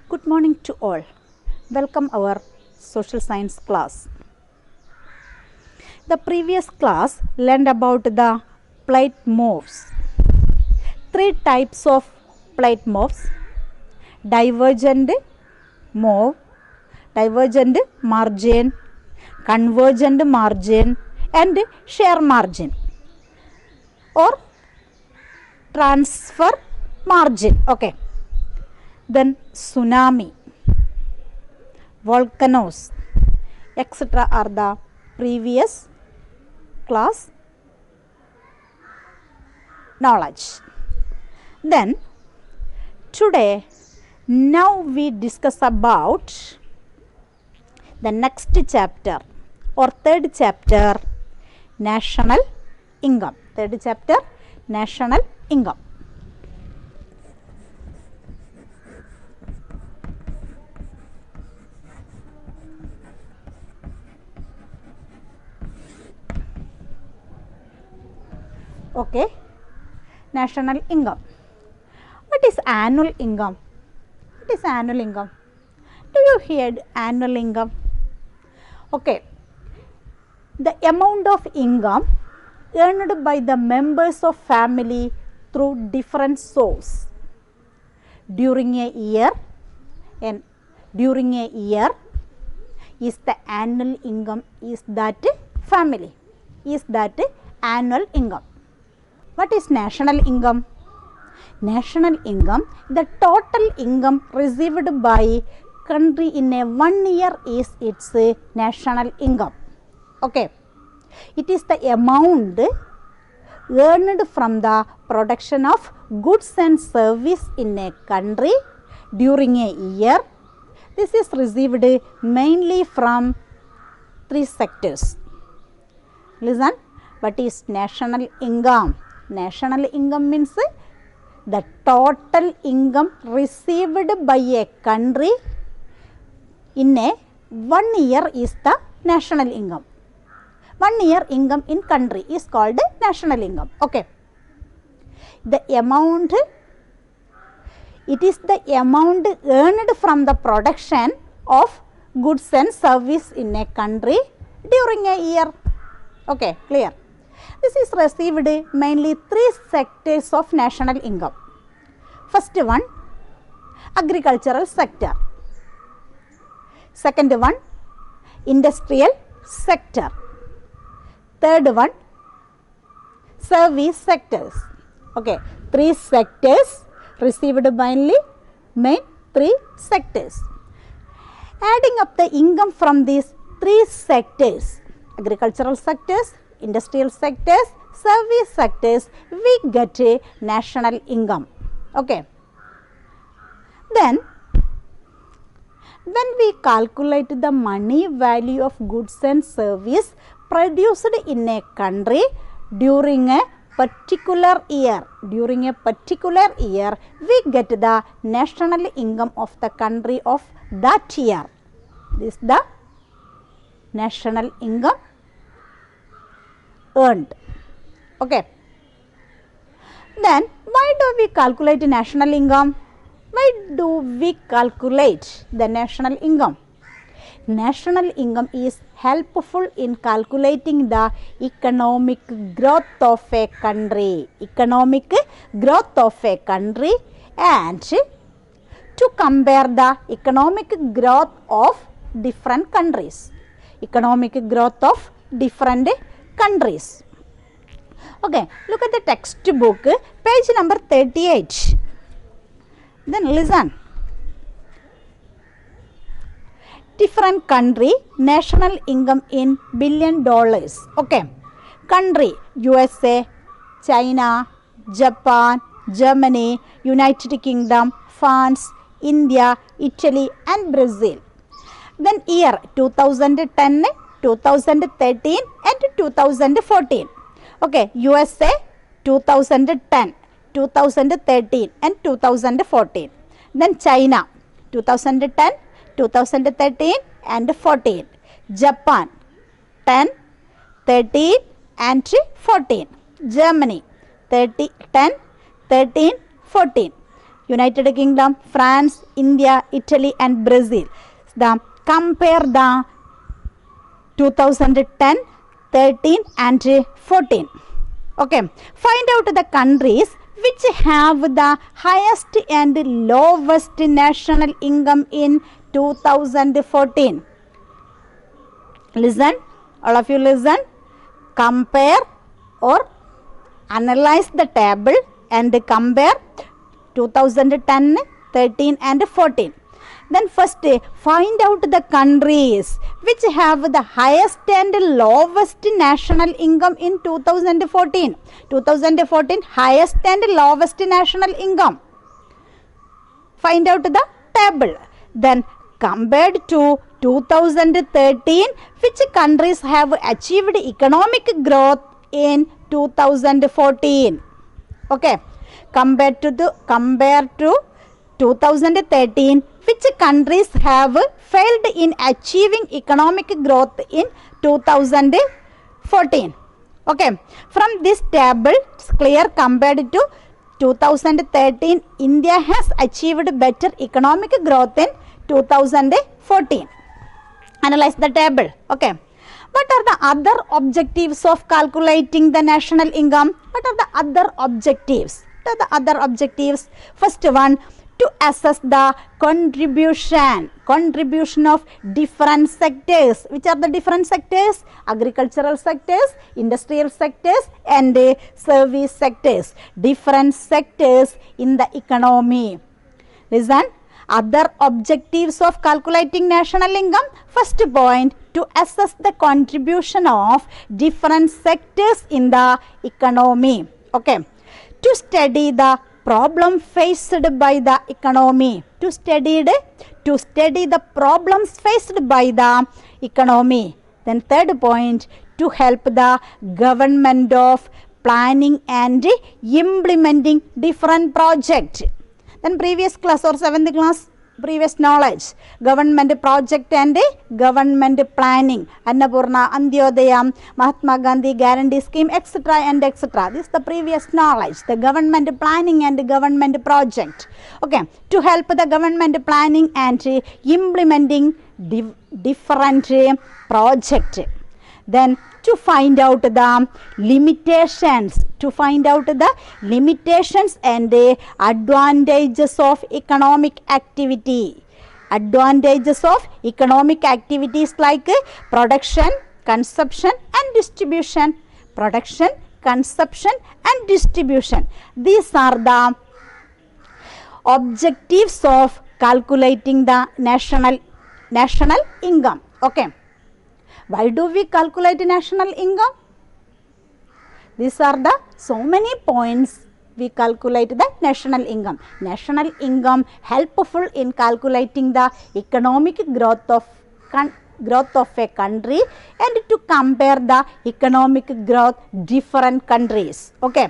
Good morning to all. Welcome our social science class. The previous class learned about the plate morphs. Three types of plate morphs: divergent morph, divergent margin, convergent margin, and shear margin or transfer margin. Okay. Then tsunami, volcanoes, etc. are the previous class knowledge. Then today, now we discuss about the next chapter or third chapter, national income. Third chapter, national income. Okay, national income. What is annual income? What is annual income? Do you hear annual income? Okay, the amount of income earned by the members of family through different sources during a year, and during a year is the annual income, is that family, is that annual income. What is national income? National income, the total income received by country in a 1 year is its national income. Okay, it is the amount earned from the production of goods and service in a country during a year. This is received mainly from three sectors. Listen, what is national income? National income means the total income received by a country in a 1 year is the national income. 1 year income in country is called national income. Okay. The amount, it is the amount earned from the production of goods and service in a country during a year. Okay, clear. This is received mainly three sectors of national income. First one, agricultural sector. Second one, industrial sector. Third one, service sectors. Okay, three sectors received mainly, main three sectors. Adding up the income from these three sectors, agricultural sectors, industrial sectors, service sectors, we get a national income. Okay. Then, when we calculate the money value of goods and service produced in a country during a particular year, we get the national income of the country of that year. This is the national income earned. Okay. Then why do we calculate national income? Why do we calculate the national income? National income is helpful in calculating the economic growth of a country. Economic growth of a country, and to compare the economic growth of different countries. Economic growth of different countries. Okay, look at the textbook, page number 38. Then listen. Different country national income in $1 billion. Okay, country USA, China, Japan, Germany, United Kingdom, France, India, Italy and Brazil. Then year 2010, 2013 and 2014. Okay, USA 2010, 2013 and 2014. Then China 2010, 2013 and 14. Japan 10, 13 and 14. Germany 10, 13, 14. United Kingdom, France, India, Italy and Brazil. Compare the 2010, 13 and 14. Okay, find out the countries which have the highest and lowest national income in 2014. Listen, all of you listen. Compare or analyze the table and compare 2010, 13 and 14. Then first find out the countries which have the highest and lowest national income in 2014. 2014 highest and lowest national income. Find out the table. Then compared to 2013, which countries have achieved economic growth in 2014. Okay, compare to 2013, which countries have failed in achieving economic growth in 2014. Okay, from this table it's clear, compared to 2013, India has achieved better economic growth in 2014. Analyze the table. Okay. What are the other objectives of calculating the national income? What are the other objectives? What are the other objectives? First one, to assess the contribution of different sectors. Which are the different sectors? Agricultural sectors, industrial sectors and service sectors. Different sectors in the economy. Listen. Other objectives of calculating national income. First point, to assess the contribution of different sectors in the economy. Okay. To study the problem faced by the economy. To study the problems faced by the economy. Then third point, to help the government of planning and implementing different projects. Then previous class or 7th class, previous knowledge, government project and government planning, Annapurna, Antyodaya, Mahatma Gandhi guarantee scheme, etc. and etc. This is the previous knowledge, the government planning and government project. Okay, to help the government planning and implementing different project. Then to find out the limitations, and the advantages of economic activity. Advantages of economic activities like production, consumption and distribution. Production, consumption and distribution. These are the objectives of calculating the national income. Okay. Why do we calculate national income? These are the so many points we calculate the national income. National income helpful in calculating the economic growth of a country and to compare the economic growth different countries. Okay.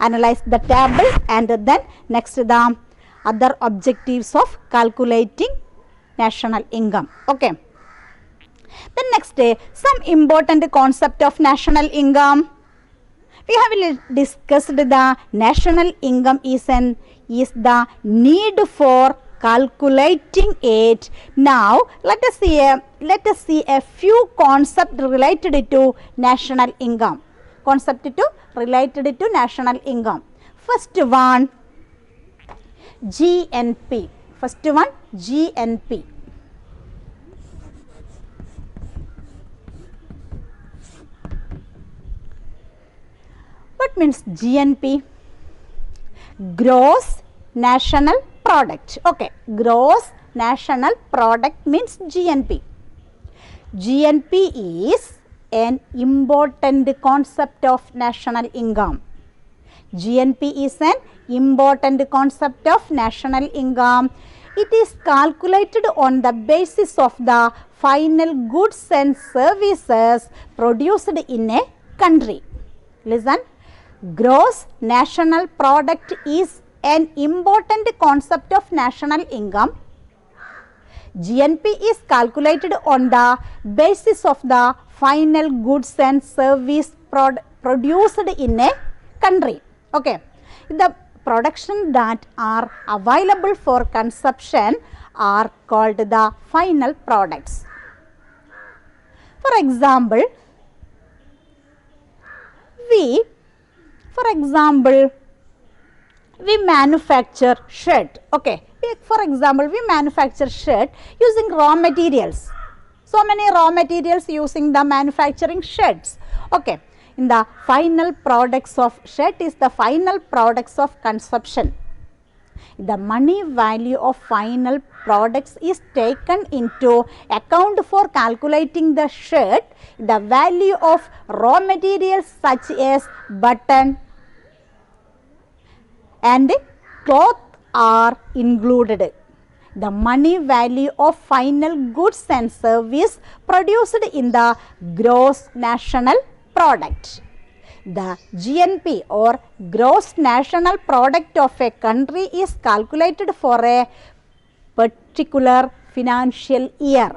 Analyze the table and then next the other objectives of calculating national income. Okay. Then next, some important concept of national income. We have discussed the national income is the need for calculating it. Now let us see a few concepts related to national income. Related to national income. First one, GNP. What means GNP? Gross National Product. Okay, Gross National Product means GNP. GNP is an important concept of national income. GNP is an important concept of national income. It is calculated on the basis of the final goods and services produced in a country. Listen. Gross national product is an important concept of national income. GNP is calculated on the basis of the final goods and service produced in a country. Okay. The production that are available for consumption are called the final products. For example, we manufacture shirt. Okay, for example, we manufacture shirt using raw materials. So many raw materials using the manufacturing shirts. Okay, in the final products of shirt is the final products of consumption. The money value of final products is taken into account for calculating the shirt. The value of raw materials such as button and cloth are included. The money value of final goods and service produced in the gross national product. The GNP or gross national product of a country is calculated for a particular financial year.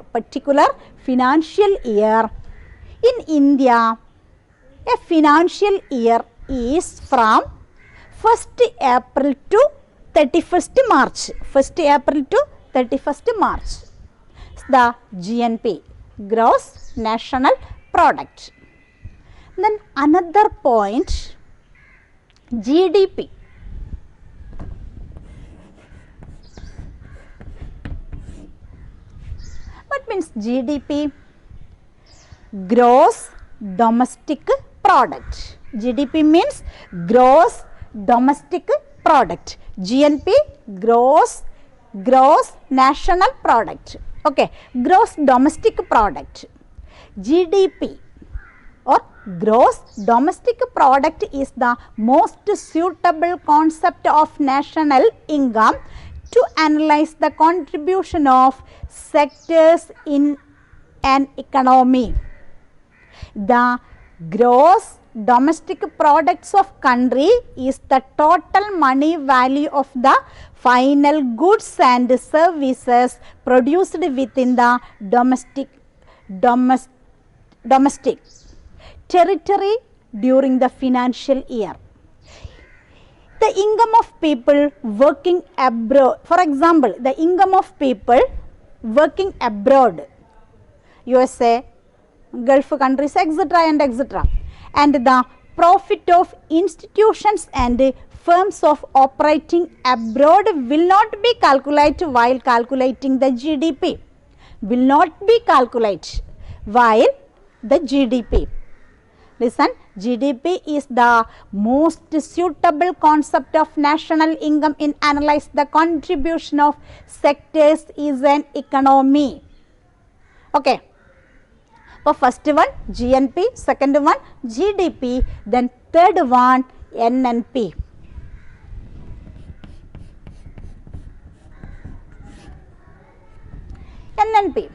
In India, a financial year is from 1st April to 31st March. 1st April to 31st March. The GNP, gross national product. Then another point, GDP. What means GDP? Gross domestic product. GDP means gross domestic product. GNP, gross national product. Okay, gross domestic product. GDP or gross domestic product is the most suitable concept of national income to analyze the contribution of sectors in an economy. The gross domestic products of country is the total money value of the final goods and services produced within the domestic territory during the financial year. The income of people working abroad, for example, the income of people working abroad, USA, Gulf countries, etc. and etc. And the profit of institutions and firms of operating abroad will not be calculated while calculating the GDP. Will not be calculated while the GDP. Listen, GDP is the most suitable concept of national income in analyze the contribution of sectors in an economy. Okay. For first one GNP, second one GDP, then third one NNP. NNP,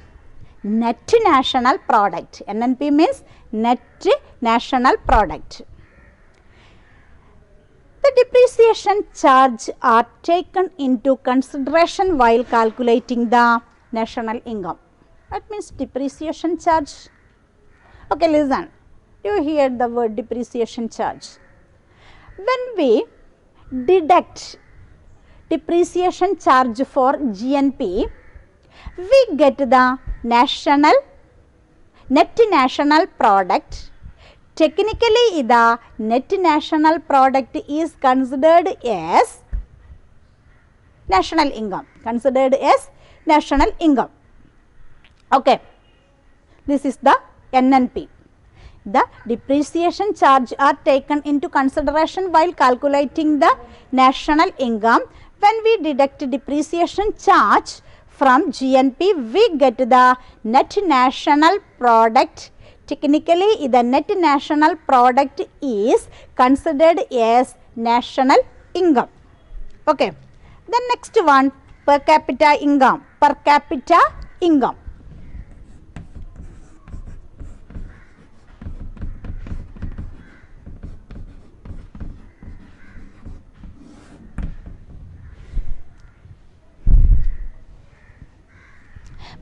net national product. NNP means net national product. The depreciation charge are taken into consideration while calculating the national income. That means depreciation charge. Okay, listen. You hear the word depreciation charge. When we deduct depreciation charge for GNP, we get the net national product. Technically, the net national product is considered as national income. Considered as national income. Okay. This is the NNP. The depreciation charge are taken into consideration while calculating the national income. When we deduct depreciation charge from GNP, we get the net national product. Technically, the net national product is considered as national income. Okay. The next one, per capita income. Per capita income.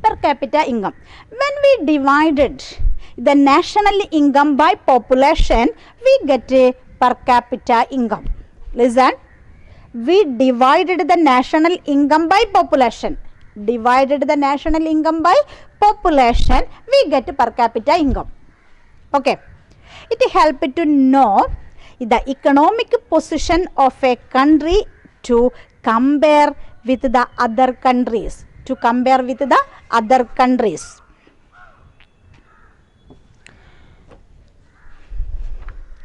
Per capita income. When we divided the national income by population, we get a per capita income. Listen, we divided the national income by population. Divided the national income by population, we get per capita income. Okay. It helps to know the economic position of a country to compare with the other countries. To compare with the other countries.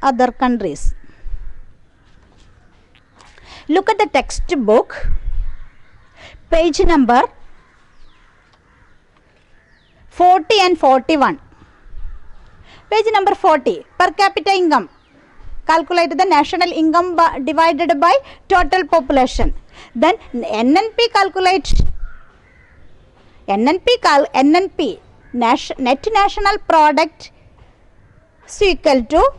Other countries. Look at the textbook, page number 40 and 41. Page number 40, per capita income. Calculate the national income divided by total population. Then NNP calculate. NNP, net national product is equal to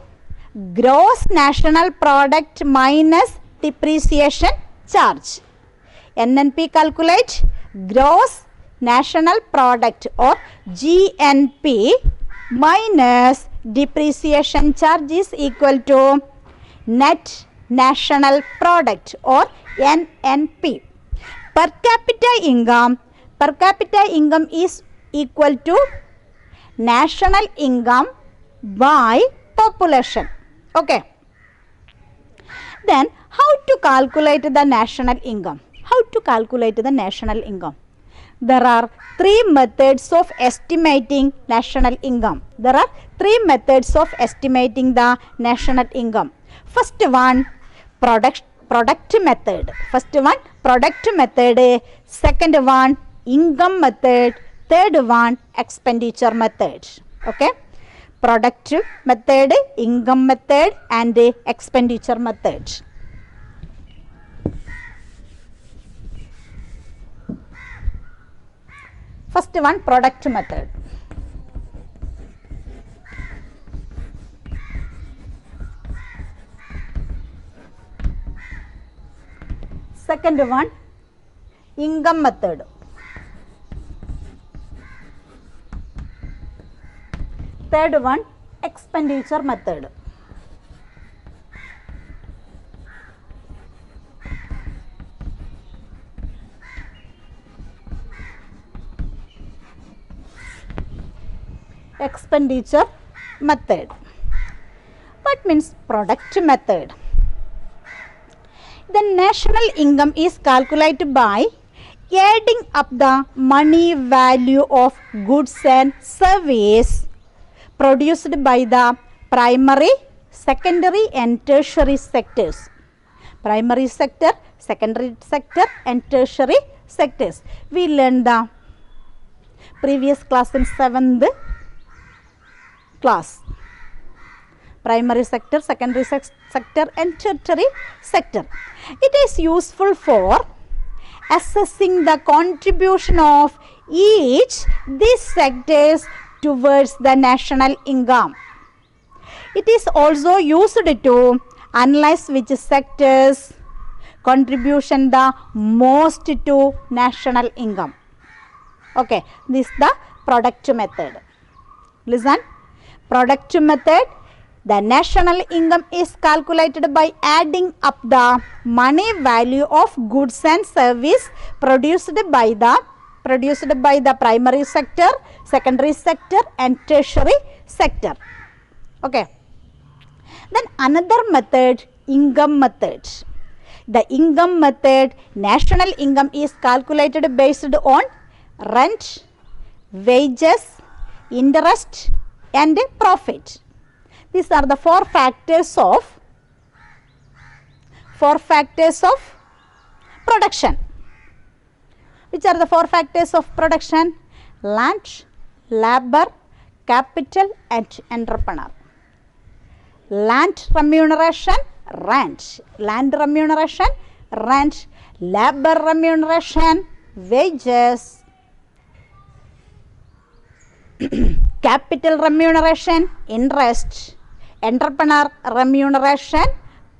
gross national product minus depreciation charge. NNP calculate gross national product or GNP minus depreciation charge is equal to net national product or NNP. Per capita income is equal to national income by population. Okay. Then how to calculate the national income? How to calculate the national income? There are three methods of estimating national income. There are three methods of estimating the national income. First one, product method. First one, product method. Second one, income method. Third one, expenditure method. Okay. Product method, income method and expenditure method. First one, product method. Second one, income method. Third one, expenditure method. Expenditure method. What means product method? The national income is calculated by adding up the money value of goods and service produced by the primary, secondary and tertiary sectors. Primary sector, secondary sector and tertiary sectors. We learned the previous class in 7th class. Primary sector, secondary sector and tertiary sector. It is useful for assessing the contribution of each these sectors towards the national income. It is also used to analyze which sectors contribution the most to national income. Okay, this is the product method. Listen, product method. The national income is calculated by adding up the money value of goods and service produced by the primary sector, secondary sector and tertiary sector. Okay. Then another method, income method. The income method, national income is calculated based on rent, wages, interest and profit. These are the four factors of production. Which are the four factors of production? Land, labor, capital and entrepreneur. Land remuneration, rent. Land remuneration, rent. Labor remuneration, wages. Capital remuneration, interest. Entrepreneur remuneration,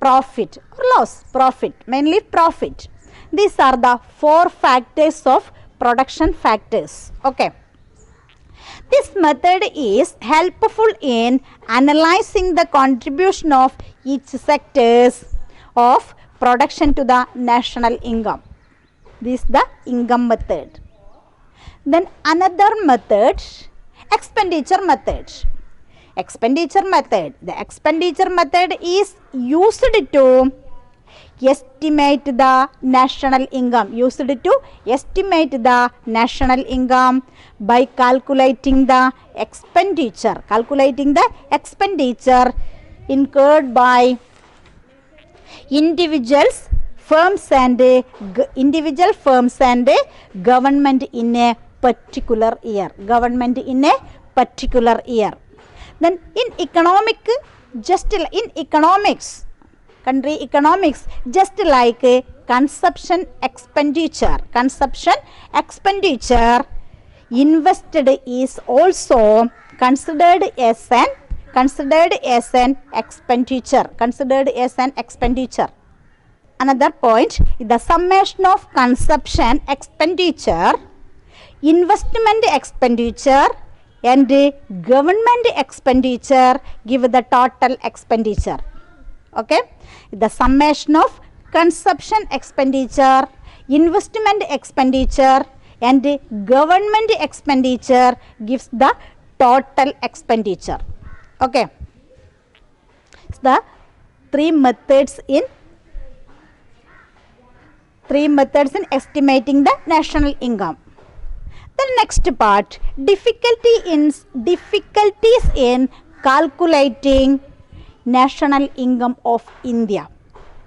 profit or loss. Profit, mainly profit. These are the four factors of production factors. Okay. This method is helpful in analyzing the contribution of each sectors of production to the national income. This is the income method. Then another method, expenditure method. Expenditure method. The expenditure method is used to estimate the national income. Used to estimate the national income by calculating the expenditure. Calculating the expenditure incurred by individuals, firms and government in a particular year. Government in a particular year. Then in economics, country economics, just like consumption expenditure, invested is also considered as an expenditure. Another point, the summation of consumption expenditure, investment expenditure and government expenditure give the total expenditure. Okay, the summation of consumption expenditure, investment expenditure and government expenditure gives the total expenditure. Okay, it's the three methods in estimating the national income. The next part, difficulties in calculating national income of India.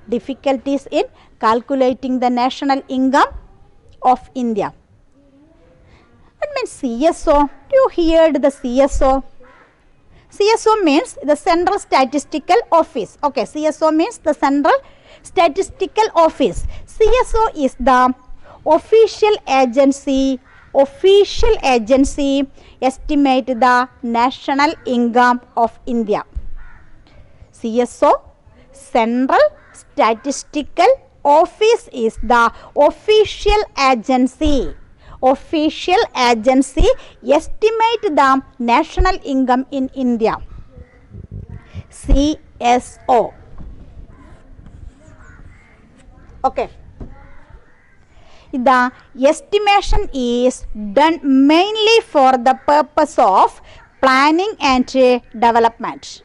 Difficulties in calculating the national income of India. What means CSO? Do you heard the CSO? CSO means the Central Statistical Office. Okay, CSO means the Central Statistical Office. CSO is the official agency estimate the national income of India. CSO, Central Statistical Office, is the official agency estimate the national income in India. CSO. Okay. The estimation is done mainly for the purpose of planning and development.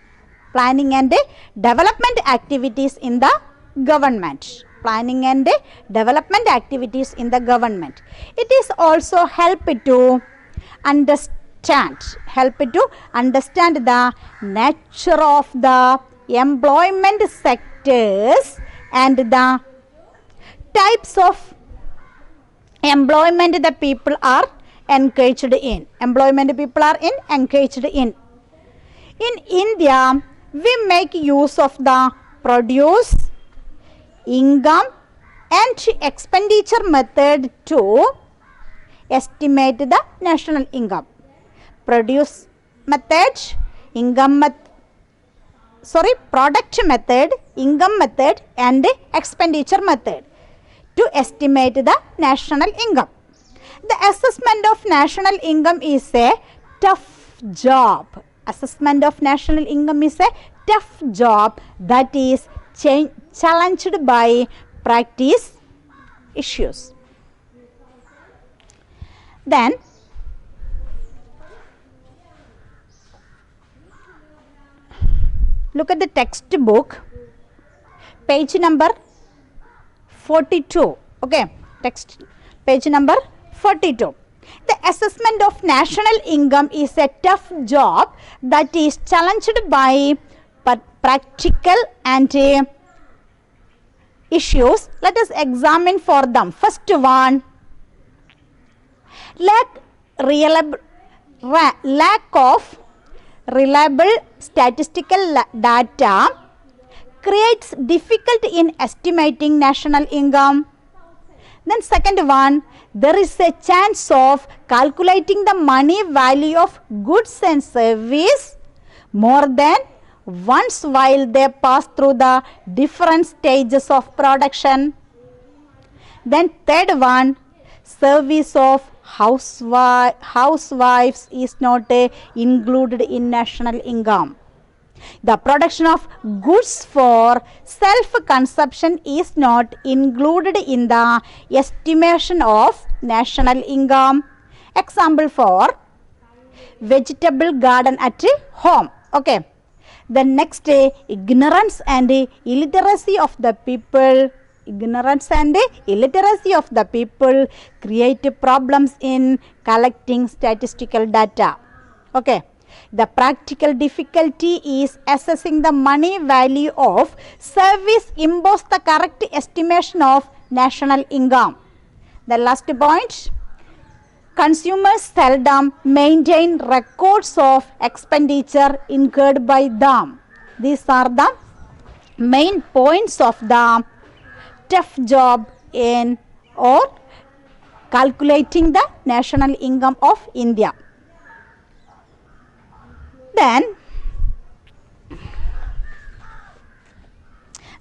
Planning and development activities in the government. Planning and development activities in the government. It is also help to understand the nature of the employment sectors and the types of employment the people are engaged in. In India, we make use of the produce, income and expenditure method to estimate the national income. Produce method, product method, income method and expenditure method to estimate the national income. The assessment of national income is a tough job. Assessment of national income is a tough job that is challenged by practice issues. Then look at the textbook, page number 42. Okay, text page number 42. The assessment of national income is a tough job that is challenged by practical and issues. Let us examine for them. First one, lack of reliable statistical data creates difficulty in estimating national income. Then second one, there is a chance of calculating the money value of goods and service more than once while they pass through the different stages of production. Then third one, service of housewives is not included in national income. The production of goods for self-consumption is not included in the estimation of national income. Example for vegetable garden at home. Okay. The next, ignorance and illiteracy of the people. Ignorance and illiteracy of the people create problems in collecting statistical data. Okay. The practical difficulty is assessing the money value of service impose the correct estimation of national income. The last point, consumers seldom maintain records of expenditure incurred by them. These are the main points of the tough job in or calculating the national income of India. Then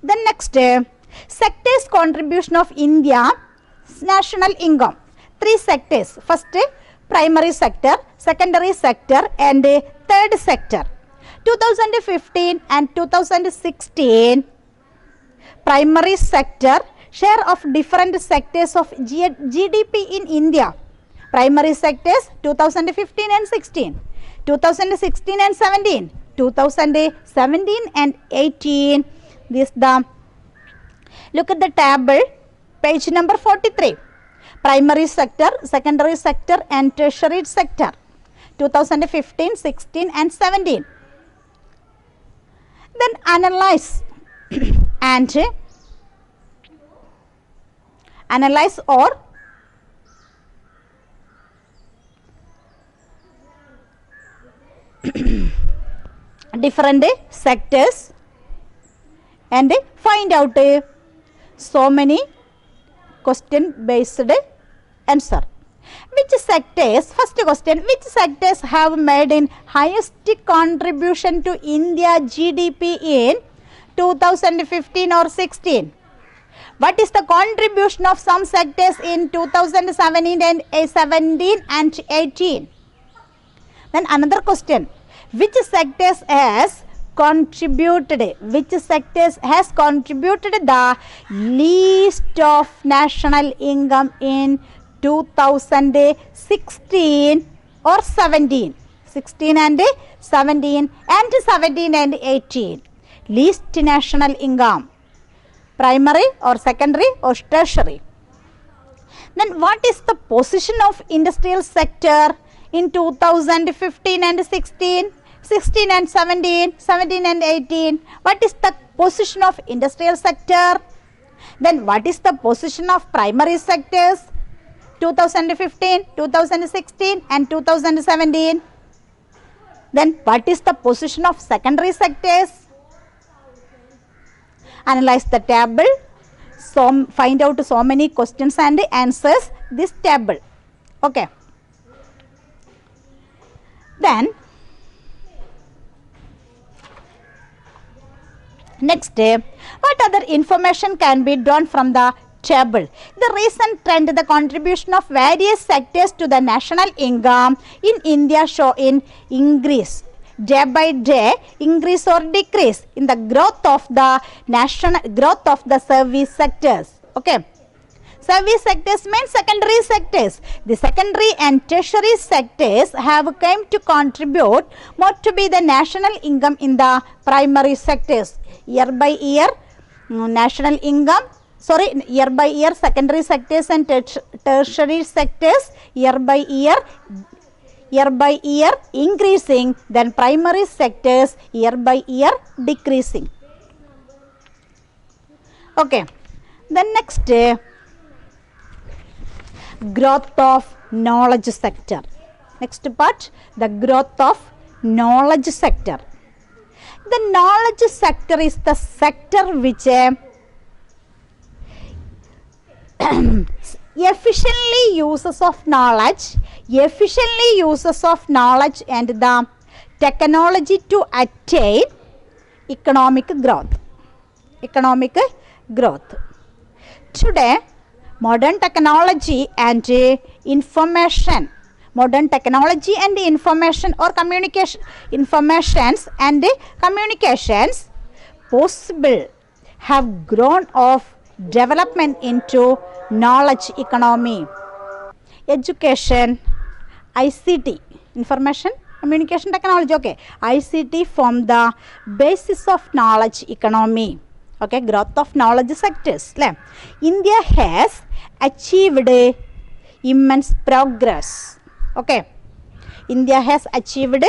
the next, sectors contribution of India's national income. 3 sectors. First, primary sector, secondary sector and third sector. 2015 and 2016, primary sector share of different sectors of GDP in India. Primary sectors 2015 and 16. 2016 and 17, 2017 and 18. This the look at the table, page number 43. Primary sector, secondary sector and tertiary sector, 2015, 16 and 17. Then analyze and analyze or different sectors and find out so many question based answer. Which sectors, first question, which sectors have made in highest contribution to India GDP in 2015 or 16? What is the contribution of some sectors in 2017 and 17 and 18? Then another question, which sectors has contributed the least of national income in 2016 or 17? 16 and 17 and 17 and 18. Least national income. Primary or secondary or tertiary. Then what is the position of industrial sector in 2015 and 16, 16 and 17, 17 and 18? What is the position of industrial sector? Then what is the position of primary sectors 2015, 2016 and 2017? Then what is the position of secondary sectors? Analyze the table, so find out so many questions and answers this table. Okay. Then next, what other information can be drawn from the table? The recent trend, the contribution of various sectors to the national income in India show in increase. Day by day, increase or decrease in the growth of the service sectors. Okay. Service sectors means secondary sectors. The secondary and tertiary sectors have come to contribute more to be the national income in the primary sectors. Year by year, national income, year by year secondary sectors and tertiary sectors, year by year increasing, then primary sectors year by year decreasing. Okay. Then next, growth of knowledge sector. Next part, the growth of knowledge sector. The knowledge sector is the sector which efficiently uses of knowledge and the technology to attain economic growth. Today, modern technology and information modern technology and information or communication, informations and communications possible have grown of development into knowledge economy. Education, ICT, information communication technology, okay, ICT form the basis of knowledge economy, okay, growth of knowledge sectors. India has achieved immense progress, okay, India has achieved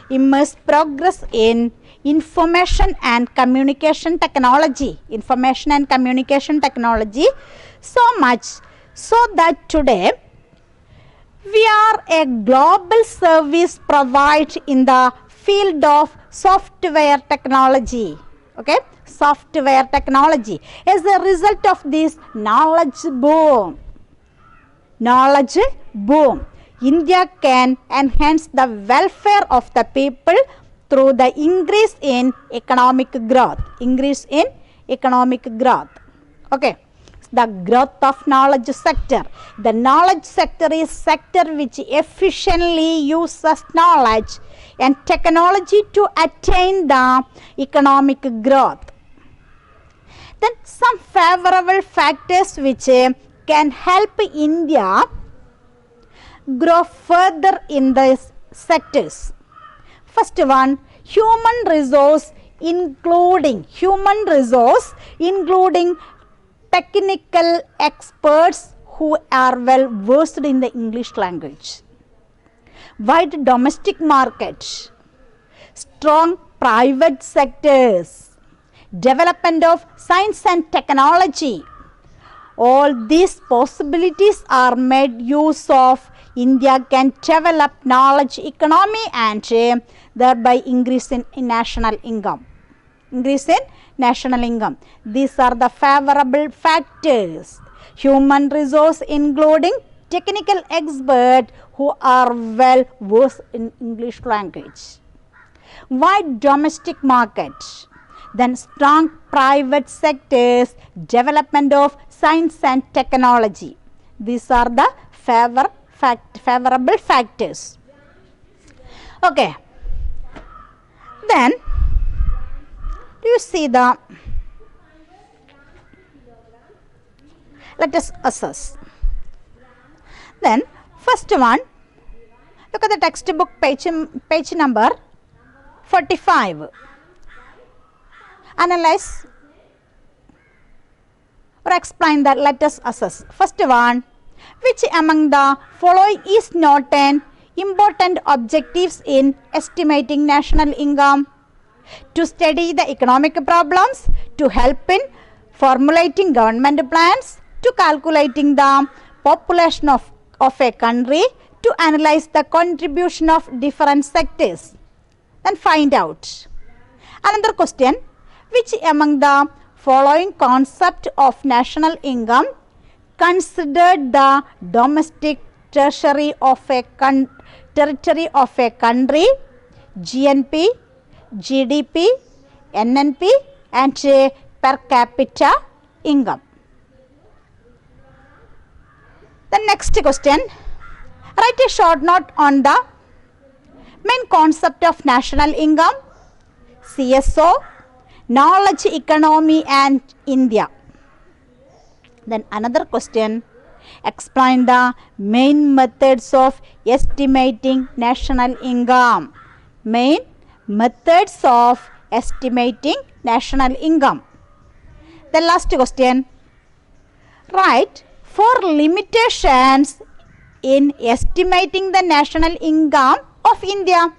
immense progress in information and communication technology, so much so that today we are a global service provider in the field of software technology, okay, software technology. As a result of this knowledge boom, India can enhance the welfare of the people through the increase in economic growth, okay. The growth of knowledge sector. The knowledge sector is sector which efficiently uses knowledge and technology to attain the economic growth. Then some favorable factors which can help India grow further in these sectors. First one, human resource including technical experts who are well versed in the English language. Wide domestic market, strong private sectors, development of science and technology. All these possibilities are made use of. India can develop knowledge economy and thereby increase in national income. These are the favorable factors. Human resource including technical experts who are well versed in English language. Wide domestic market. Then strong private sectors, development of science and technology. These are the favorable factors. Okay. Then do you see the, let us assess. Then first one, look at the textbook page number 45. Analyze or explain that. Let us assess. First one, which among the following is not an important objectives in estimating national income? To study the economic problems, to help in formulating government plans, to calculating the population of a country, to analyze the contribution of different sectors. Then find out. Another question, which among the following concept of national income considered the domestic treasury of a territory of a country, GNP, GDP, NNP and per capita income. The next question, write a short note on the main concept of national income, CSO, knowledge economy and India. Then another question, explain the main methods of estimating national income. Main methods of estimating national income. The last question, write 4 limitations in estimating the national income of India.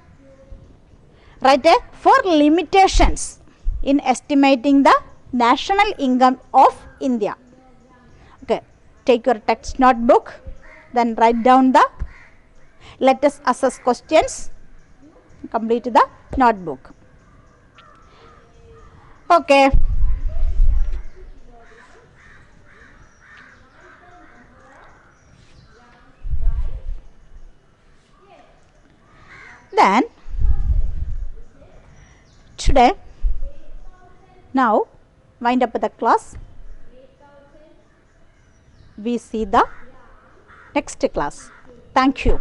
Write 4 limitations in estimating the national income of India. Okay, take your text notebook, then write down the, let us assess questions, complete the notebook. Okay. Then today, now wind up the class. We see the next class. Thank you.